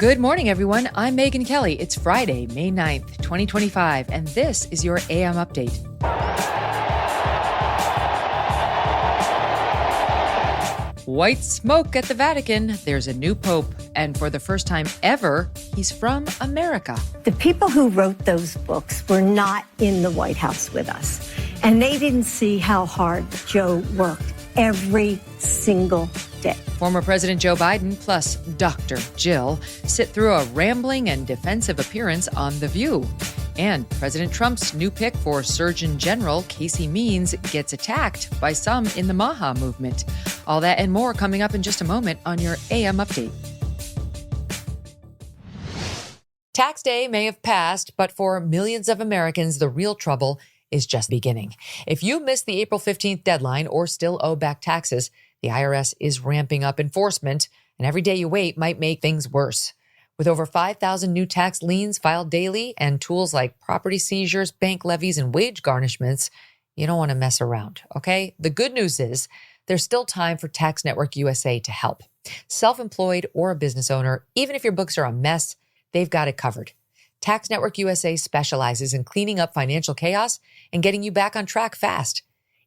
Good morning, everyone. I'm Megyn Kelly. It's Friday, May 9th, 2025, and this is your AM Update. White smoke at the Vatican. There's a new pope, and for the first time ever, he's from America. The people who wrote those books were not in the White House with us, and they didn't see how hard Joe worked every single day. Former President Joe Biden plus Dr. Jill sit through a rambling and defensive appearance on The View. And President Trump's new pick for Surgeon General, Casey Means, gets attacked by some in the MAHA movement. All that and more coming up in just a moment on your AM Update. Tax day may have passed, but for millions of Americans, the real trouble is just beginning. If you missed the April 15th deadline or still owe back taxes, the IRS is ramping up enforcement, and every day you wait might make things worse. With over 5,000 new tax liens filed daily and tools like property seizures, bank levies, and wage garnishments, you don't want to mess around, okay? The good news is there's still time for Tax Network USA to help. Self-employed or a business owner, even if your books are a mess, they've got it covered. Tax Network USA specializes in cleaning up financial chaos and getting you back on track fast.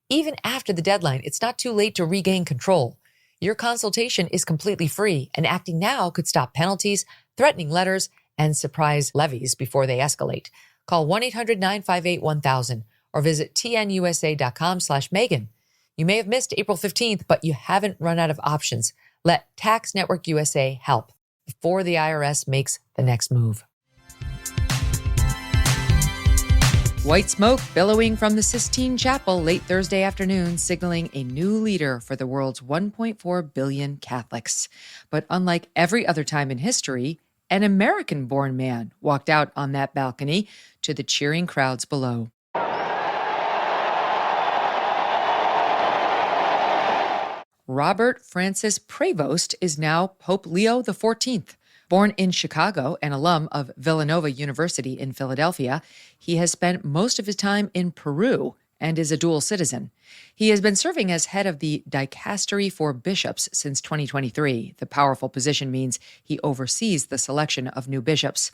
Even after the deadline, it's not too late to regain control. Your consultation is completely free, and acting now could stop penalties, threatening letters, and surprise levies before they escalate. Call 1-800-958-1000 or visit tnusa.com/Megyn. You may have missed April 15th, but you haven't run out of options. Let Tax Network USA help before the IRS makes the next move. White smoke billowing from the Sistine Chapel late Thursday afternoon, signaling a new leader for the world's 1.4 billion Catholics. But unlike every other time in history, an American-born man walked out on that balcony to the cheering crowds below. Robert Francis Prevost is now Pope Leo XIV. Born in Chicago, an alum of Villanova University in Philadelphia, he has spent most of his time in Peru and is a dual citizen. He has been serving as head of the Dicastery for Bishops since 2023. The powerful position means he oversees the selection of new bishops.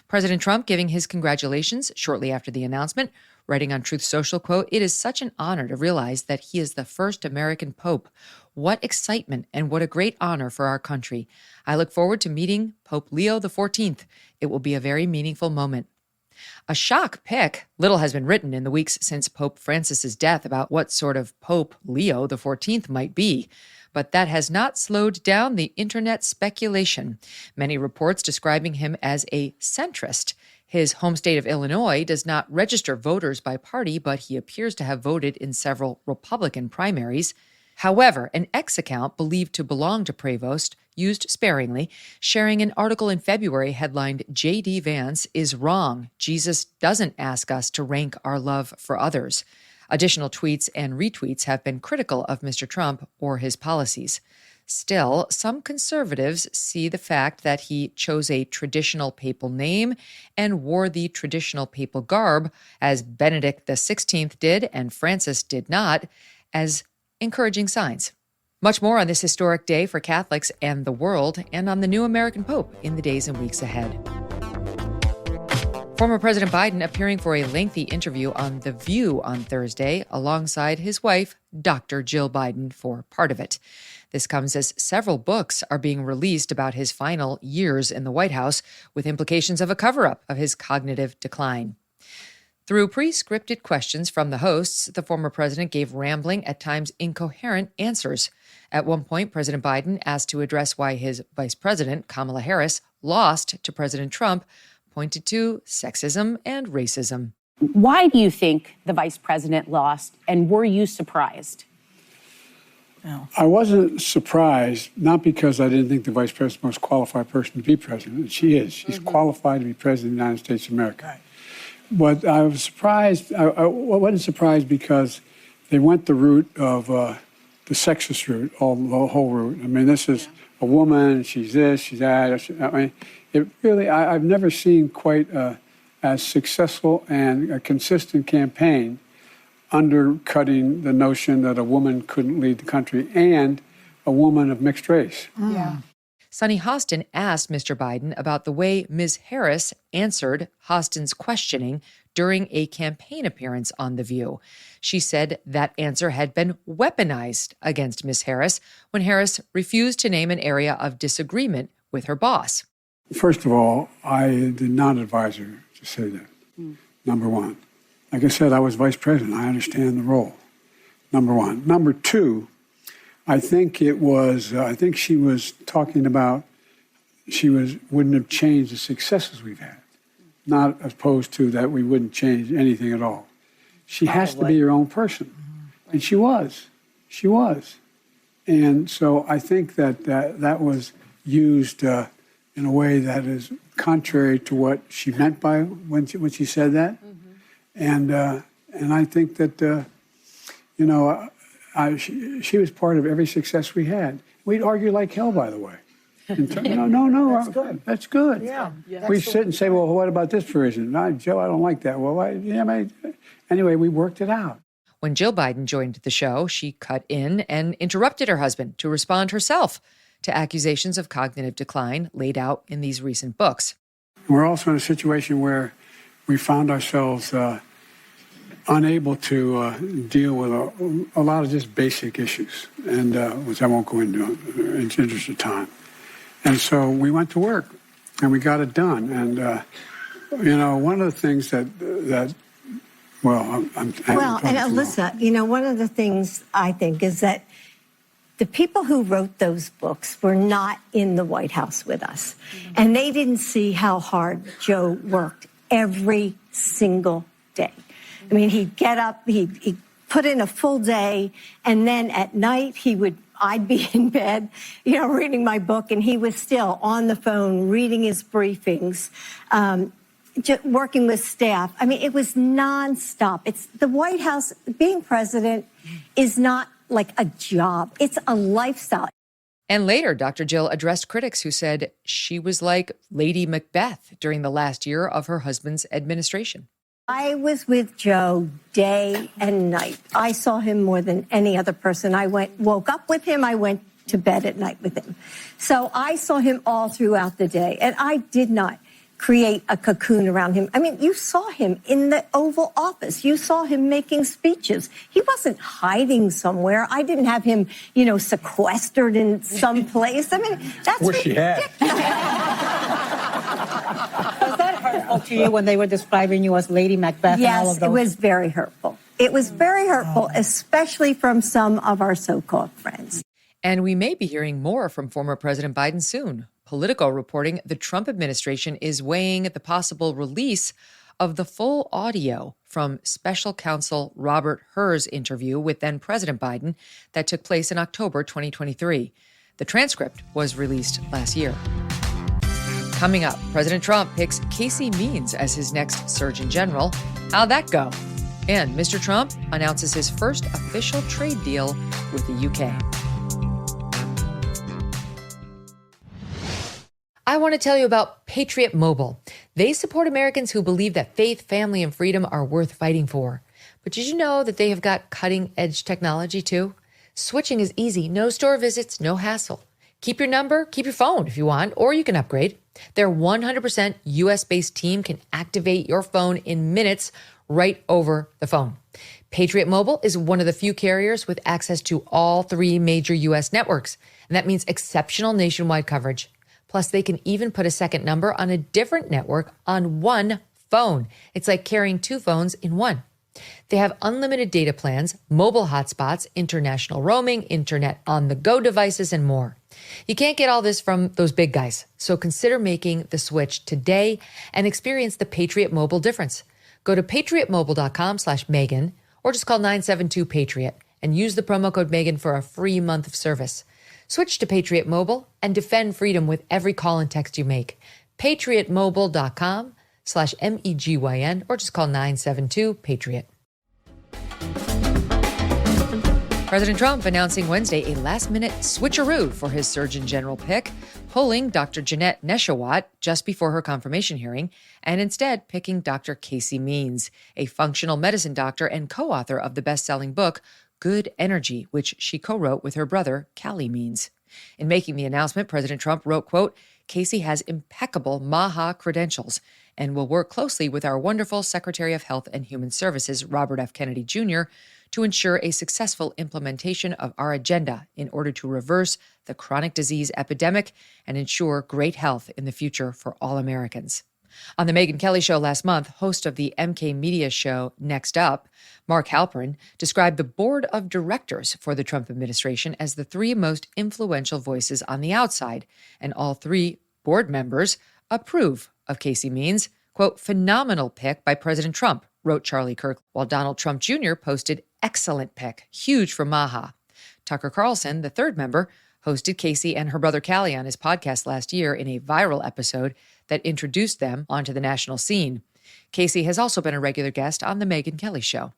President Trump giving his congratulations shortly after the announcement, writing on Truth Social, quote, "It is such an honor to realize that he is the first American pope. What excitement and what a great honor for our country. I look forward to meeting Pope Leo XIV. It will be a very meaningful moment." A shock pick. Little has been written in the weeks since Pope Francis's death about what sort of Pope Leo XIV might be. But that has not slowed down the internet speculation. Many reports describing him as a centrist. His home state of Illinois does not register voters by party, but he appears to have voted in several Republican primaries. However, an X account believed to belong to Prevost, used sparingly, sharing an article in February headlined, "J.D. Vance is wrong. Jesus doesn't ask us to rank our love for others." Additional tweets and retweets have been critical of Mr. Trump or his policies. Still, some conservatives see the fact that he chose a traditional papal name and wore the traditional papal garb, as Benedict XVI did and Francis did not, as encouraging signs. Much more on this historic day for Catholics and the world, and on the new American Pope in the days and weeks ahead. Former President Biden appearing for a lengthy interview on The View on Thursday, alongside his wife, Dr. Jill Biden, for part of it. This comes as several books are being released about his final years in the White House, with implications of a cover-up of his cognitive decline. Through pre-scripted questions from the hosts, the former president gave rambling, at times incoherent answers. At one point, President Biden asked to address why his vice president, Kamala Harris, lost to President Trump, pointed to sexism and racism. Why do you think the vice president lost, and were you surprised? No. I wasn't surprised, not because I didn't think the vice president was the most qualified person to be president. She is. She's qualified to be president of the United States of America. Right. But I was surprised. I wasn't surprised because they went the route of the sexist route, the whole route. I mean, this is a woman, she's this, she's that. I mean, it really, I've never seen quite as successful and a consistent campaign undercutting the notion that a woman couldn't lead the country, and a woman of mixed race. Yeah. Sonny Hostin asked Mr. Biden about the way Ms. Harris answered Hostin's questioning during a campaign appearance on The View. She said that answer had been weaponized against Ms. Harris when Harris refused to name an area of disagreement with her boss. First of all, I did not advise her to say that, number one. Like I said, I was vice president. I understand the role, number one. Number two, I think she was talking about wouldn't have changed the successes we've had, not opposed to that we wouldn't change anything at all. She has to be her own person, and she was. She was. And so I think that was used in a way that is contrary to what she meant by when she said that. And I think that, she was part of every success we had. We'd argue like hell, by the way. No, that's good. That's good. Yeah. We sit and say, well, what about this provision? No, Joe, I don't like that. Well, anyway, we worked it out. When Jill Biden joined the show, she cut in and interrupted her husband to respond herself to accusations of cognitive decline laid out in these recent books. We're also in a situation where we found ourselves unable to deal with a lot of just basic issues, and which I won't go into in the interest of time. And so we went to work, and we got it done. And one of the things and Alyssa, one of the things I think is that the people who wrote those books were not in the White House with us, and they didn't see how hard Joe worked every single day. I mean, he'd get up, he'd put in a full day, and then at night I'd be in bed, reading my book, and he was still on the phone reading his briefings, working with staff. I mean, it was nonstop. It's the White House. Being president is not like a job. It's a lifestyle. And later, Dr. Jill addressed critics who said she was like Lady Macbeth during the last year of her husband's administration. I was with Joe day and night. I saw him more than any other person. I woke up with him. I went to bed at night with him. So I saw him all throughout the day, and I did not create a cocoon around him. I mean, you saw him in the Oval Office. You saw him making speeches. He wasn't hiding somewhere. I didn't have him, sequestered in some place. I mean, that's wish he had. Was that hurtful to you when they were describing you as Lady Macbeth and all of those? Yes, it was very hurtful. It was very hurtful, especially from some of our so-called friends. And we may be hearing more from former President Biden soon. Politico reporting the Trump administration is weighing the possible release of the full audio from special counsel Robert Hur's interview with then President Biden that took place in October 2023. The transcript was released last year. Coming up, President Trump picks Casey Means as his next Surgeon General. How'd that go? And Mr. Trump announces his first official trade deal with the UK. I want to tell you about Patriot Mobile. They support Americans who believe that faith, family, and freedom are worth fighting for. But did you know that they have got cutting-edge technology too? Switching is easy. No store visits, no hassle. Keep your number, keep your phone if you want, or you can upgrade. Their 100% US-based team can activate your phone in minutes right over the phone. Patriot Mobile is one of the few carriers with access to all 3 major US networks, and that means exceptional nationwide coverage. Plus, they can even put a second number on a different network on one phone. It's like carrying 2 phones in one. They have unlimited data plans, mobile hotspots, international roaming, internet on-the-go devices, and more. You can't get all this from those big guys, so consider making the switch today and experience the Patriot Mobile difference. Go to patriotmobile.com/Megyn or just call 972-PATRIOT and use the promo code Megyn for a free month of service. Switch to Patriot Mobile and defend freedom with every call and text you make. patriotmobile.com/MEGYN or just call 972-PATRIOT. President Trump announcing Wednesday a last-minute switcheroo for his Surgeon General pick, pulling Dr. Jeanette Neshawat just before her confirmation hearing, and instead picking Dr. Casey Means, a functional medicine doctor and co-author of the best-selling book, Good Energy, which she co-wrote with her brother, Callie Means. In making the announcement, President Trump wrote, quote, "Casey has impeccable MAHA credentials and will work closely with our wonderful Secretary of Health and Human Services, Robert F. Kennedy Jr., to ensure a successful implementation of our agenda in order to reverse the chronic disease epidemic and ensure great health in the future for all Americans." On the Megyn Kelly Show last month, host of the MK Media show Next Up, Mark Halperin, described the board of directors for the Trump administration as the three most influential voices on the outside, and all three board members approve of Casey Means. Quote, "Phenomenal pick by President Trump," wrote Charlie Kirk, while Donald Trump Jr. posted, "Excellent pick, huge for MAHA." Tucker Carlson, the third member, hosted Casey and her brother Callie on his podcast last year in a viral episode that introduced them onto the national scene. Casey has also been a regular guest on the Megyn Kelly Show.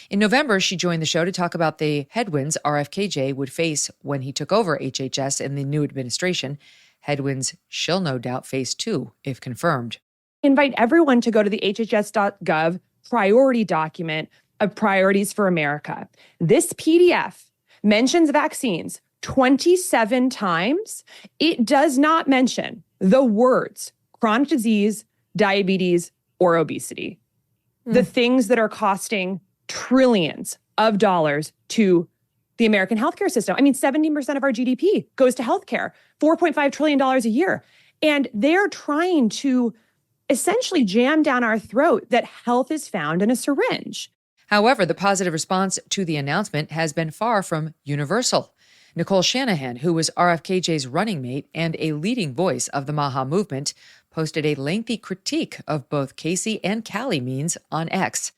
In November, she joined the show to talk about the headwinds RFKJ would face when he took over HHS in the new administration, headwinds she'll no doubt face too, if confirmed. Invite everyone to go to the hhs.gov priority document of Priorities for America. This PDF mentions vaccines 27 times. It does not mention the words chronic disease, diabetes, or obesity. The things that are costing trillions of dollars to the American healthcare system. I mean, 70% of our GDP goes to healthcare, $4.5 trillion a year. And they're trying to essentially jam down our throat that health is found in a syringe. However, the positive response to the announcement has been far from universal. Nicole Shanahan, who was RFKJ's running mate and a leading voice of the MAHA movement, posted a lengthy critique of both Casey and Callie Means on X,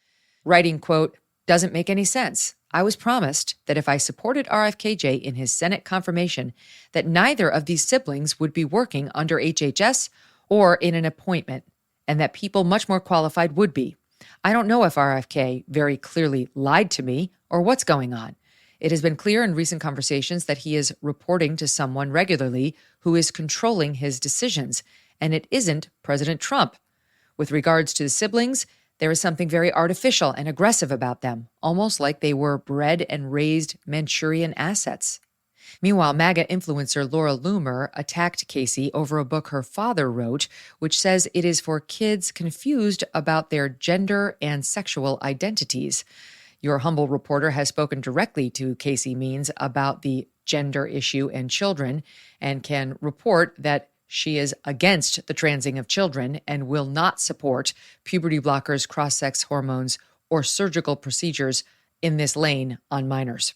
writing, quote, "Doesn't make any sense. I was promised that if I supported RFKJ in his Senate confirmation, that neither of these siblings would be working under HHS or in an appointment, and that people much more qualified would be. I don't know if RFK very clearly lied to me or what's going on. It has been clear in recent conversations that he is reporting to someone regularly who is controlling his decisions, and it isn't President Trump. With regards to the siblings, there is something very artificial and aggressive about them, almost like they were bred and raised Manchurian assets." Meanwhile, MAGA influencer Laura Loomer attacked Casey over a book her father wrote, which says it is for kids confused about their gender and sexual identities. Your humble reporter has spoken directly to Casey Means about the gender issue and children and can report that she is against the transing of children and will not support puberty blockers, cross-sex hormones, or surgical procedures in this lane on minors.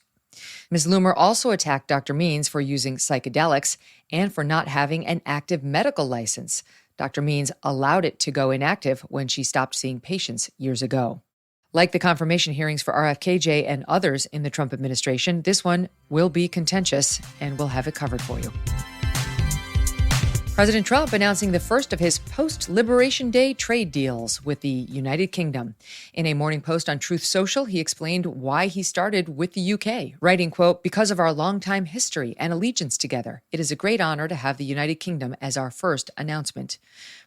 Ms. Loomer also attacked Dr. Means for using psychedelics and for not having an active medical license. Dr. Means allowed it to go inactive when she stopped seeing patients years ago. Like the confirmation hearings for RFKJ and others in the Trump administration, this one will be contentious, and we'll have it covered for you. President Trump announcing the first of his post-Liberation Day trade deals with the United Kingdom. In a morning post on Truth Social, he explained why he started with the UK, writing, quote, "Because of our longtime history and allegiance together, it is a great honor to have the United Kingdom as our first announcement."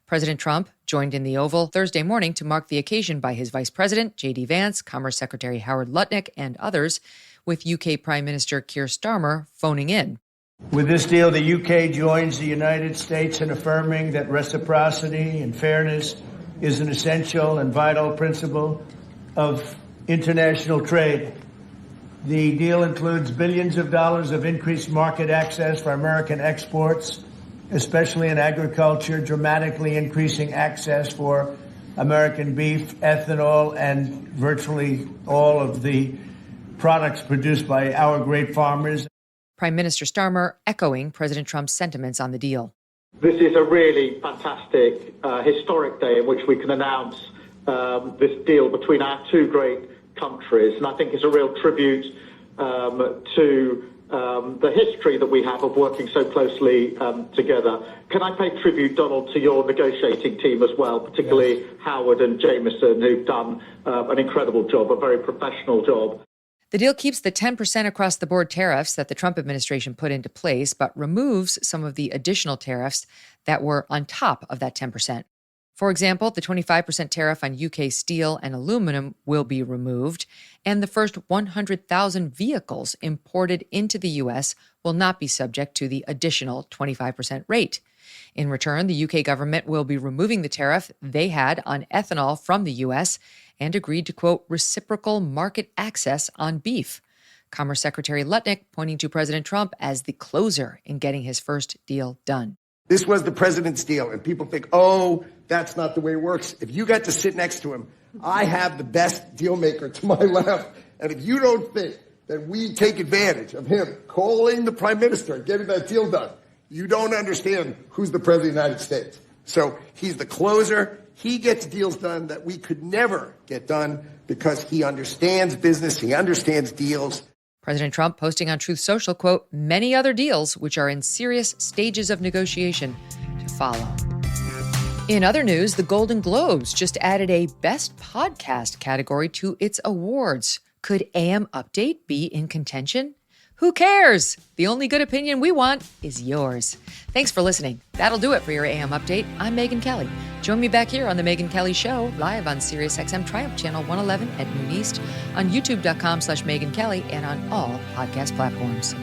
President Trump joined in the Oval Thursday morning to mark the occasion by his Vice President, J.D. Vance, Commerce Secretary Howard Lutnick, and others, with UK Prime Minister Keir Starmer phoning in. With this deal, the UK joins the United States in affirming that reciprocity and fairness is an essential and vital principle of international trade. The deal includes billions of dollars of increased market access for American exports, especially in agriculture, dramatically increasing access for American beef, ethanol, and virtually all of the products produced by our great farmers. Prime Minister Starmer echoing President Trump's sentiments on the deal. This is a really fantastic, historic day in which we can announce this deal between our two great countries. And I think it's a real tribute to the history that we have of working so closely together. Can I pay tribute, Donald, to your negotiating team as well, particularly Howard and Jameson, who've done an incredible job, a very professional job. The deal keeps the 10% across-the-board tariffs that the Trump administration put into place, but removes some of the additional tariffs that were on top of that 10%. For example, the 25% tariff on UK steel and aluminum will be removed, and the first 100,000 vehicles imported into the U.S. will not be subject to the additional 25% rate. In return, the UK government will be removing the tariff they had on ethanol from the U.S. and agreed to, quote, reciprocal market access on beef. Commerce Secretary Lutnick pointing to President Trump as the closer in getting his first deal done. This was the president's deal, and people think, oh, that's not the way it works. If you got to sit next to him, I have the best deal maker to my left, and if you don't think that we take advantage of him calling the prime minister and getting that deal done, you don't understand who's the president of the United States. So he's the closer. He gets deals done that we could never get done because he understands business, he understands deals. President Trump posting on Truth Social, quote, many other deals which are in serious stages of negotiation to follow. In other news, the Golden Globes just added a Best Podcast category to its awards. Could AM Update be in contention? Who cares? The only good opinion we want is yours. Thanks for listening. That'll do it for your AM Update. I'm Megyn Kelly. Join me back here on The Megyn Kelly Show, live on SiriusXM Triumph Channel 111 at noon East, on youtube.com/Megyn Kelly, and on all podcast platforms.